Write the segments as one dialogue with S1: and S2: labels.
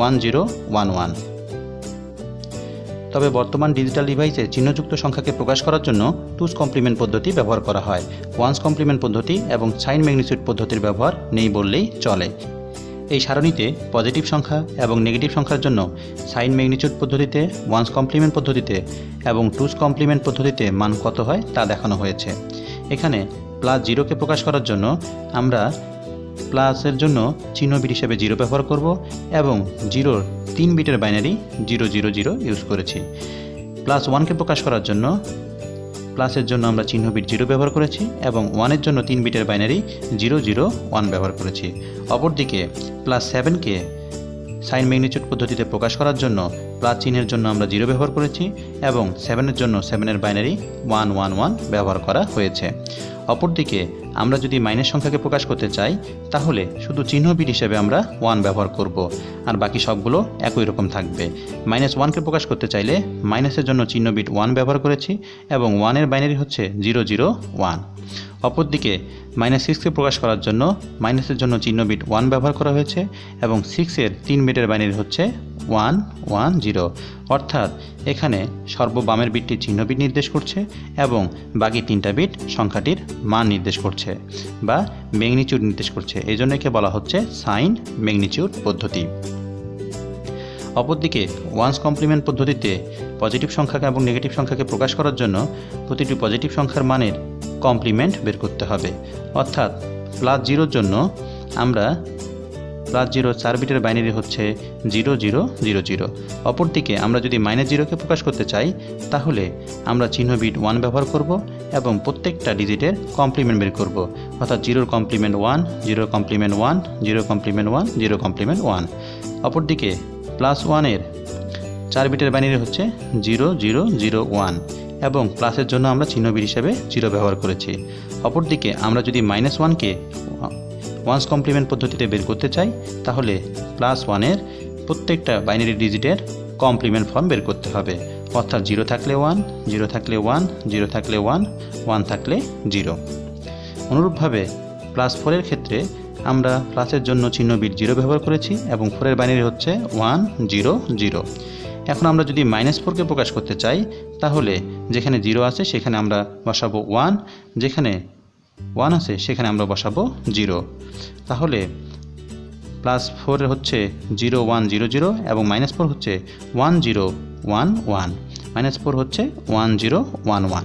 S1: 1011। তবে বর্তমান ডিজিটাল ডিভাইসে চিহ্নযুক্ত সংখ্যাকে প্রকাশ করার জন্য টুস কমপ্লিমেন্ট পদ্ধতি ব্যবহার করা হয়। ওয়ান্স কমপ্লিমেন্ট পদ্ধতি এবং সাইন ম্যাগনিটিউড পদ্ধতির ব্যবহার নেই বললেই চলে। এই সারণীতে পজিটিভ সংখ্যা এবং নেগেটিভ সংখ্যার জন্য সাইন ম্যাগনিটিউড পদ্ধতিতে, ওয়ান্স কমপ্লিমেন্ট পদ্ধতিতে এবং টুস কমপ্লিমেন্ট পদ্ধতিতে মান কত হয় তা দেখানো হয়েছে। এখানে +0কে প্রকাশ করার জন্য আমরা প্লাসের জন্য চিহ্ন বিট হিসেবে 0 ব্যবহার করব এবং 0-র 3 বিটের বাইনারি 000 ইউজ করেছি। +1কে প্রকাশ করার জন্য প্লাসের জন্য আমরা চিহ্ন বিট 0 ব্যবহার করেছি এবং 1-এর জন্য 3 বিটের বাইনারি 001 ব্যবহার করেছি। অপরদিকে +7কে সাইন ম্যাগনিটিউড পদ্ধতিতে প্রকাশ করার জন্য প্লাস চিহ্নের জন্য আমরা 0 ব্যবহার করেছি এবং 7-এর জন্য 7-এর বাইনারি 111 ব্যবহার করা হয়েছে। অপরদিকে আমরা যদি মাইনাস সংখ্যাকে প্রকাশ করতে চাই তাহলে শুধু চিহ্ন বিট হিসেবে আমরা 1 ব্যবহার করব, আর বাকি সবগুলো একই রকম থাকবে। -1কে প্রকাশ করতে চাইলে মাইনাসের জন্য চিহ্ন বিট 1 ব্যবহার করেছি এবং 1-এর বাইনারি হচ্ছে 001। অপরদিকে -6কে প্রকাশ করার জন্য মাইনাসের জন্য চিহ্ন বিট 1 ব্যবহার করা হয়েছে এবং 6-এর 3 বিটের বাইনারি হচ্ছে 110। অর্থাৎ এখানে সর্ববামের বিটটি চিহ্ন বিট নির্দেশ করছে এবং বাকি 3টা বিট সংখ্যাটির মান নির্দেশ করছে বা ম্যাগনিটিউড নির্দেশ করছে। এই জন্য একে বলা হচ্ছে সাইন ম্যাগনিটিউড পদ্ধতি। অপরদিকে ওয়ান্স কমপ্লিমেন্ট পদ্ধতিতে পজিটিভ সংখ্যাকে এবং নেগেটিভ সংখ্যাকে প্রকাশ করার জন্য প্রতিটি পজিটিভ সংখ্যার মানের কমপ্লিমেন্ট বের করতে হবে। অর্থাৎ +0-র জন্য আমরা +0 4 বিটের বাইনারি হচ্ছে 0000। অপরদিকে আমরা যদি -0কে প্রকাশ করতে চাই তাহলে আমরা চিহ্ন বিট 1 ব্যবহার করব এবং প্রত্যেকটা ডিজিটের কমপ্লিমেন্ট বের করব। অর্থাৎ 0-র কমপ্লিমেন্ট 1, 0-র কমপ্লিমেন্ট 1, 0-র কমপ্লিমেন্ট 1, 0-র কমপ্লিমেন্ট 1। অপরদিকে +1-এর 4 বিটের বাইনারি হচ্ছে 0001 এবং প্লাসের জন্য আমরা চিহ্ন বিট হিসেবে 0 ব্যবহার করেছি। অপরদিকে আমরা যদি -1কে ওয়ান্স কমপ্লিমেন্ট পদ্ধতিতে বের করতে চাই তাহলে +1-এর প্রত্যেকটা বাইনারি ডিজিটের কমপ্লিমেন্ট ফর্ম বের করতে হবে। অর্থাৎ 0 থাকলে 1, 0 থাকলে 1, 0 থাকলে 1, 1 থাকলে 0। অনুরূপভাবে +4-এর ক্ষেত্রে আমরা প্লাসের জন্য চিহ্ন বিট 0 ব্যবহার করেছি এবং 4-এর বাইনারি হচ্ছে 100। এখন আমরা যদি -4কে প্রকাশ করতে চাই তাহলে যেখানে 0 আছে সেখানে আমরা বসাবো 1, যেখানে 1 আছে সেখানে আমরা বসাবো 0। তাহলে +4 হচ্ছে 0100 এবং -4 হচ্ছে 1011, -4 হচ্ছে 1011।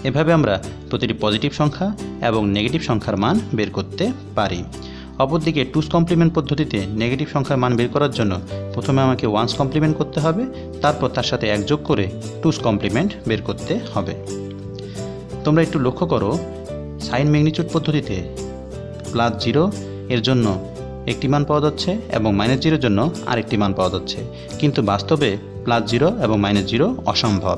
S1: এভাবে আমরা প্রতিটি পজিটিভ সংখ্যা এবং নেগেটিভ সংখ্যার মান বের করতে পারি। অপরদিকে টুস কমপ্লিমেন্ট পদ্ধতিতে নেগেটিভ সংখ্যার মান বের করার জন্য প্রথমে আমাকে ওয়ান্স কমপ্লিমেন্ট করতে হবে, তারপর তার সাথে 1 যোগ করে টুস কমপ্লিমেন্ট বের করতে হবে। তোমরা একটু লক্ষ্য করো, সাইন ম্যাগনিটিউড পদ্ধতিতে +0 এর জন্য একটি মান পাওয়া যাচ্ছে এবং -0-এর জন্য আরেকটি মান পাওয়া যাচ্ছে, কিন্তু বাস্তবে +0 এবং -0 অসম্ভব।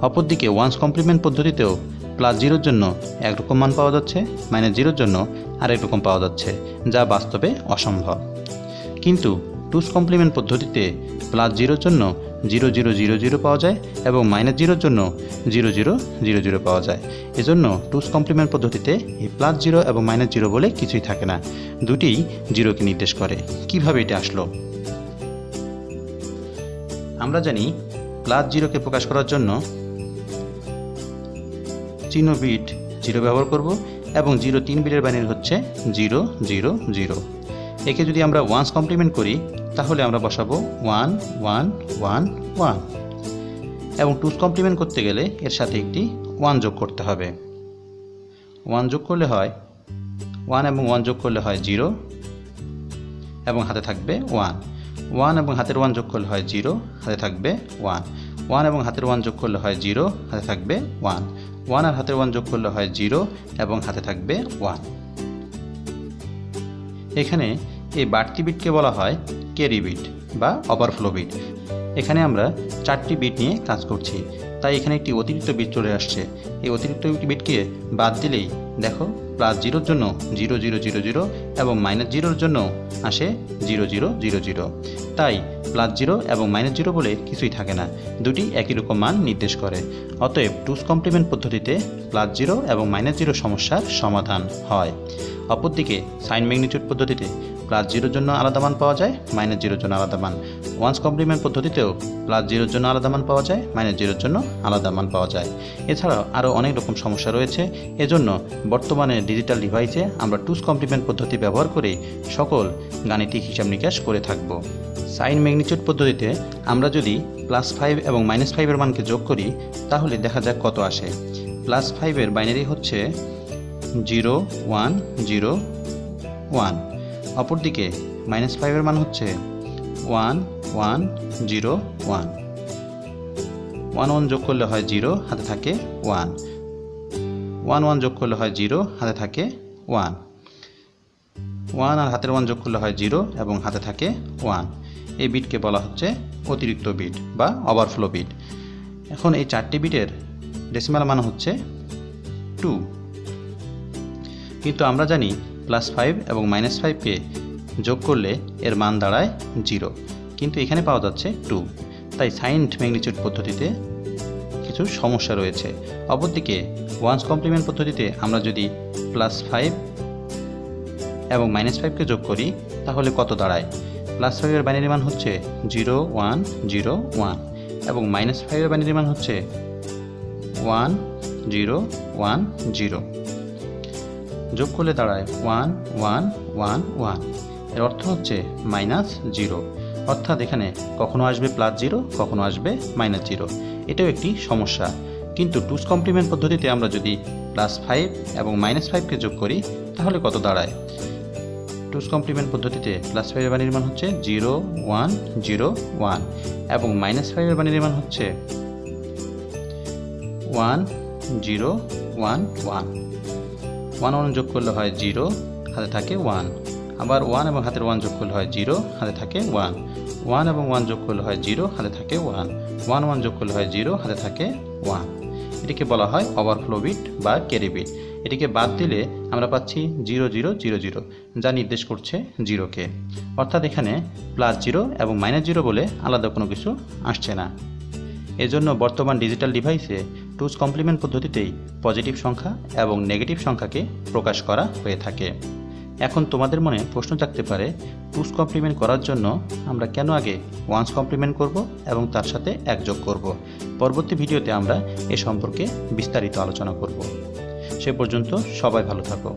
S1: অপরদিকে ওয়ান্স কমপ্লিমেন্ট পদ্ধতিতেও +0-এর জন্য একরকম মান পাওয়া যাচ্ছে, -0-এর জন্য আরেক রকম পাওয়া যাচ্ছে, যা বাস্তবে অসম্ভব। কিন্তু টুস কমপ্লিমেন্ট পদ্ধতিতে +0-এর জন্য 0000 পাওয়া যায় এবং -0-এর জন্য 0000 পাওয়া যায়। এজন্য টুস কমপ্লিমেন্ট পদ্ধতিতে এই +0 এবং -0 বলে কিছুই থাকে না, দুটিই 0কে নির্দেশ করে। কিভাবে এটা আসলো? আমরা জানি +0কে প্রকাশ করার জন্য চিহ্ন বিট 0 ব্যবহার করব এবং 0 3 বিটের বাইনারি হচ্ছে 000। একে যদি আমরা ওয়ান্স কমপ্লিমেন্ট করি তাহলে আমরা বসাবো 1 1 1 1 এবং টুস কমপ্লিমেন্ট করতে গেলে এর সাথে একটি 1 যোগ করতে হবে। 1 যোগ করলে হয় 1 এবং 1 যোগ করলে হয় 0 এবং হাতে থাকবে 1। 1 এবং হাতের 1 যোগ করলে হয় 0, হাতে থাকবে 1। 1 এবং হাতের 1 যোগ করলে হয় 0, হাতে থাকবে 1। 1 আর হাতের 1 যোগ করলে হয় 0 এবং হাতে থাকবে 1। এখানে এই বাড়তি বিটকে বলা হয় ক্যারি বিট বা ওভারফ্লো বিট। এখানে আমরা 4টি বিট নিয়ে কাজ করছি, তাই এখানে একটি অতিরিক্ত বিট চলে আসছে। এই অতিরিক্ত বিটকে বাদ দিলেই দেখো +0-এর জন্য 0000 এবং -0-এর জন্য আসে 0000। তাই +0 এবং -0 বলে কিছুই থাকে না, দুটি একই রকম মান নির্দেশ করে। অতএব টুস কমপ্লিমেন্ট পদ্ধতিতে +0 এবং -0 সমস্যার সমাধান হয়। অপরদিকে সাইন ম্যাগনিটিউড পদ্ধতিতে +0 জন্য আলাদা মান পাওয়া যায়, -0 জন্য আলাদা মান। ওয়ান্স কমপ্লিমেন্ট পদ্ধতিতেও +0 জন্য আলাদা মান পাওয়া যায়, -0 জন্য আলাদা মান পাওয়া যায়। এছাড়াও আরও অনেক রকম সমস্যা রয়েছে। এজন্য বর্তমানে ডিজিটাল ডিভাইসে আমরা টুস কমপ্লিমেন্ট পদ্ধতি ব্যবহার করে সকল গাণিতিক হিসাব নিকাশ করে থাকব। সাইন ম্যাগনিটিউড পদ্ধতিতে আমরা যদি +5 এবং -5 এর মানকে যোগ করি তাহলে দেখা যাক কত আসে। +5 এর বাইনারি হচ্ছে 0 1 0 1, অপরদিকে -5 এর মান হচ্ছে 1 1 0 1। 1 1 যোগ করলে হয় 0, হাতে থাকে 1। 1 1 যোগ করলে হয় 0, হাতে থাকে 1। 1 আর হাতের 1 যোগ করলে হয় 0 এবং হাতে থাকে 1। এই বিটকে বলা হচ্ছে অতিরিক্ত বিট বা ওভারফ্লো বিট। এখন এই 4টি বিটের ডেসিমাল মান হচ্ছে 2। কিন্তু আমরা জানি +5 এবং -5কে যোগ করলে এর মান দাঁড়ায় 0, কিন্তু এখানে পাওয়া যাচ্ছে 2। তাই সাইন্ড ম্যাগনিটিউড পদ্ধতিতে কিছু সমস্যা রয়েছে। অপরদিকে ওয়ান্স কমপ্লিমেন্ট পদ্ধতিতে আমরা যদি +5 এবং -5কে যোগ করি তাহলে কত দাঁড়ায়? +5 এর বাইনারি মান হচ্ছে 0 1 0 1 এবং -5 এর বাইনারি মান হচ্ছে 1 0 1 0। যোগ করলে দাঁড়ায় 1 1 1 1। এর অর্থ হচ্ছে -0, অর্থাৎ এখানে কখনো আসবে +0, কখনো আসবে -0। এটাও একটি সমস্যা। কিন্তু টুস কমপ্লিমেন্ট পদ্ধতিতে আমরা যদি +5 এবং -5কে যোগ করি তাহলে কত দাঁড়ায়? টুস কমপ্লিমেন্ট পদ্ধতিতে +5 এর বাইনারি মান হচ্ছে 0 1 0 1 এবং -5 এর বাইনারি মান হচ্ছে 1 0 1 1। 1 1 যোগ করলে হয় 0, হাতে থাকে 1। আবার 1 এবং হাতের 1 যোগ করলে হয় 0, হাতে থাকে 1। 1 এবং 1 যোগ করলে হয় 0, হাতে থাকে 1। 1 1 যোগ করলে হয় 0, হাতে থাকে 1। এটিকে বলা হয় ওভারফ্লো বিট বা ক্যারি বিট। এটিকে বাদ দিলে আমরা পাচ্ছি 0 0 0 0, যা নির্দেশ করছে 0কে। অর্থাৎ এখানে +0 এবং -0 বলে আলাদা কোনো কিছু আসছে না। এজন্য বর্তমান ডিজিটাল ডিভাইসে টুস কমপ্লিমেন্ট পদ্ধতিতেই পজিটিভ সংখ্যা এবং নেগেটিভ সংখ্যাকে প্রকাশ করা হয়ে থাকে। এখন তোমাদের মনে প্রশ্ন থাকতে পারে, টুস কমপ্লিমেন্ট করার জন্য আমরা কেন আগে ওয়ান্স কমপ্লিমেন্ট করব এবং তার সাথে 1 যোগ করব? পরবর্তী ভিডিওতে আমরা এ সম্পর্কে বিস্তারিত আলোচনা করব। সে পর্যন্ত সবাই ভালো থাকো।